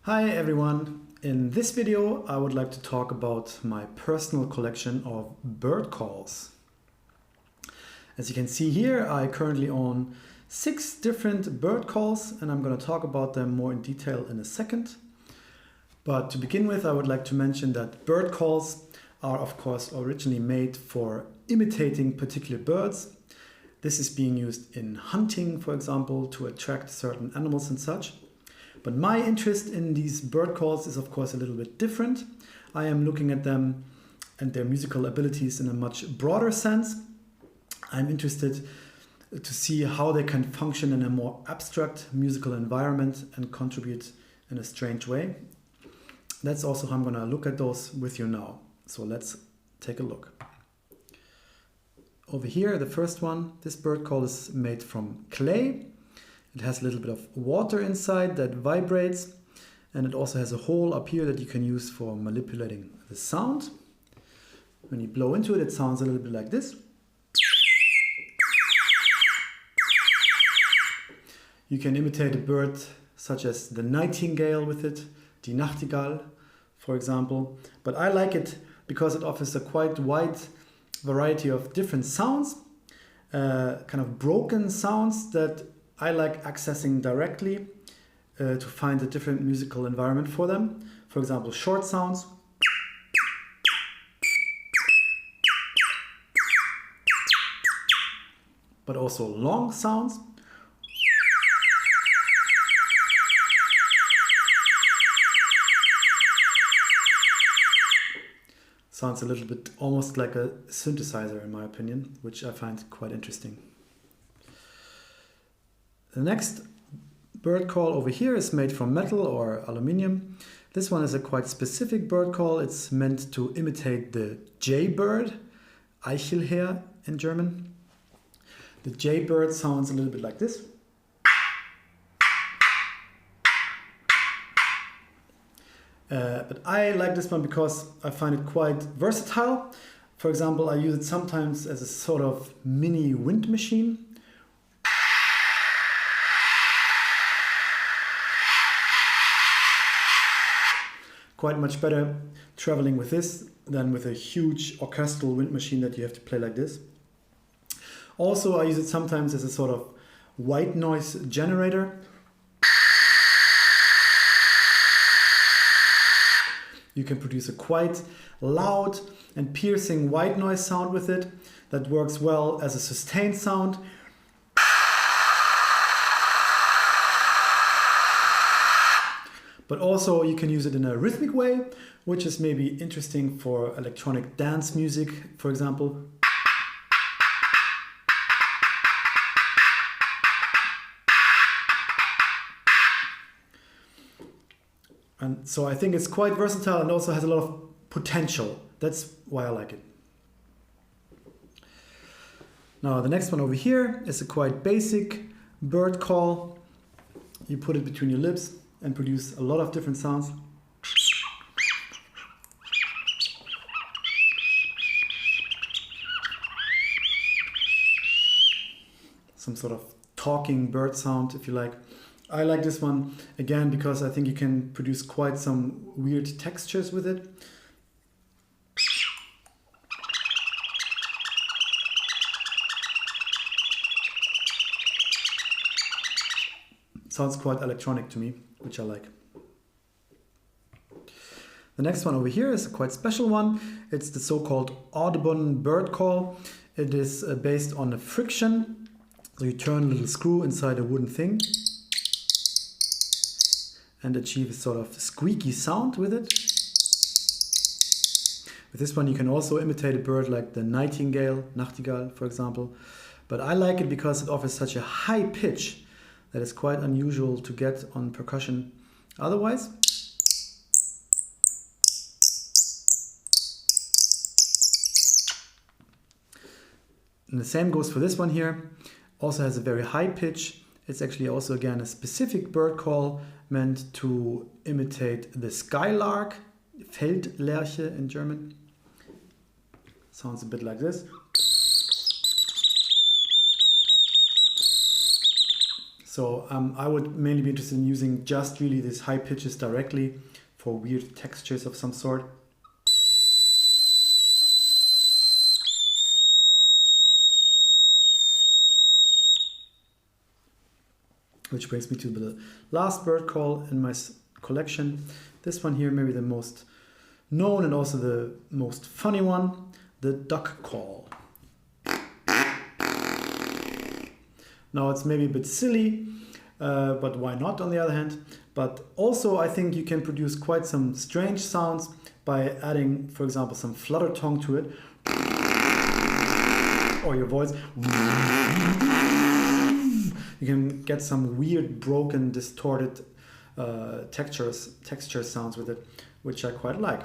Hi everyone! In this video I would like to talk about my personal collection of bird calls. As you can see here, I currently own 6 different bird calls and I'm going to talk about them more in detail in a second. But to begin with, I would like to mention that bird calls are of course originally made for imitating particular birds. This is being used in hunting, for example, to attract certain animals and such. But my interest in these bird calls is of course a little bit different. I am looking at them and their musical abilities in a much broader sense. I'm interested to see how they can function in a more abstract musical environment and contribute in a strange way. That's also how I'm going to look at those with you now. So let's take a look. Over here, the first one, this bird call is made from clay. It has a little bit of water inside that vibrates, and it also has a hole up here that you can use for manipulating the sound. When you blow into it, it sounds a little bit like this. You can imitate a bird such as the nightingale with it, die Nachtigall, for example. But I like it because it offers a quite wide variety of different sounds, kind of broken sounds that I like accessing directly to find a different musical environment for them. For example, short sounds. But also long sounds. Sounds a little bit almost like a synthesizer in my opinion, which I find quite interesting. The next bird call over here is made from metal or aluminium. This one is a quite specific bird call. It's meant to imitate the jaybird, Eichelherr in German. The jaybird sounds a little bit like this. But I like this one because I find it quite versatile. For example, I use it sometimes as a sort of mini wind machine. Quite much better traveling with this than with a huge orchestral wind machine that you have to play like this. Also, I use it sometimes as a sort of white noise generator. You can produce a quite loud and piercing white noise sound with it that works well as a sustained sound. But also you can use it in a rhythmic way, which is maybe interesting for electronic dance music, for example. And so I think it's quite versatile and also has a lot of potential. That's why I like it. Now the next one over here is a quite basic bird call. You put it between your lips and produce a lot of different sounds. Some sort of talking bird sound, if you like. I like this one again because I think you can produce quite some weird textures with it. Sounds quite electronic to me, which I like. The next one over here is a quite special one. It's the so-called Audebon bird call. It is based on a friction. So you turn a little screw inside a wooden thing and achieve a sort of squeaky sound with it. With this one you can also imitate a bird like the nightingale, Nachtigall for example. But I like it because it offers such a high pitch that is quite unusual to get on percussion otherwise. And the same goes for this one here. Also has a very high pitch. It's actually also again a specific bird call meant to imitate the Skylark, Feldlerche in German. Sounds a bit like this. So I would mainly be interested in using just really these high pitches directly for weird textures of some sort. Which brings me to the last bird call in my collection. This one here, maybe the most known and also the most funny one, the duck call. Now it's maybe a bit silly, but why not on the other hand? But also I think you can produce quite some strange sounds by adding, for example, some flutter tone to it, or your voice. You can get some weird, broken, distorted texture sounds with it, which I quite like.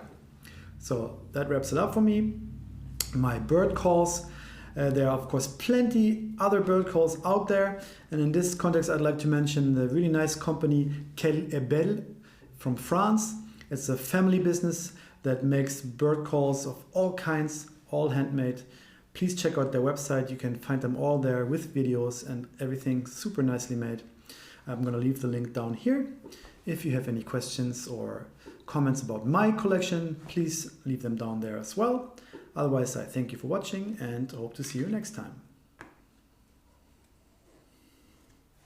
So that wraps it up for me. My bird calls. There are of course plenty other bird calls out there, and in this context I'd like to mention the really nice company Quelle est Belle from France. It's a family business that makes bird calls of all kinds, all handmade. Please check out their website. You can find them all there with videos and everything super nicely made. I'm going to leave the link down here. If you have any questions or comments about my collection, please leave them down there as well. Otherwise, I thank you for watching and hope to see you next time.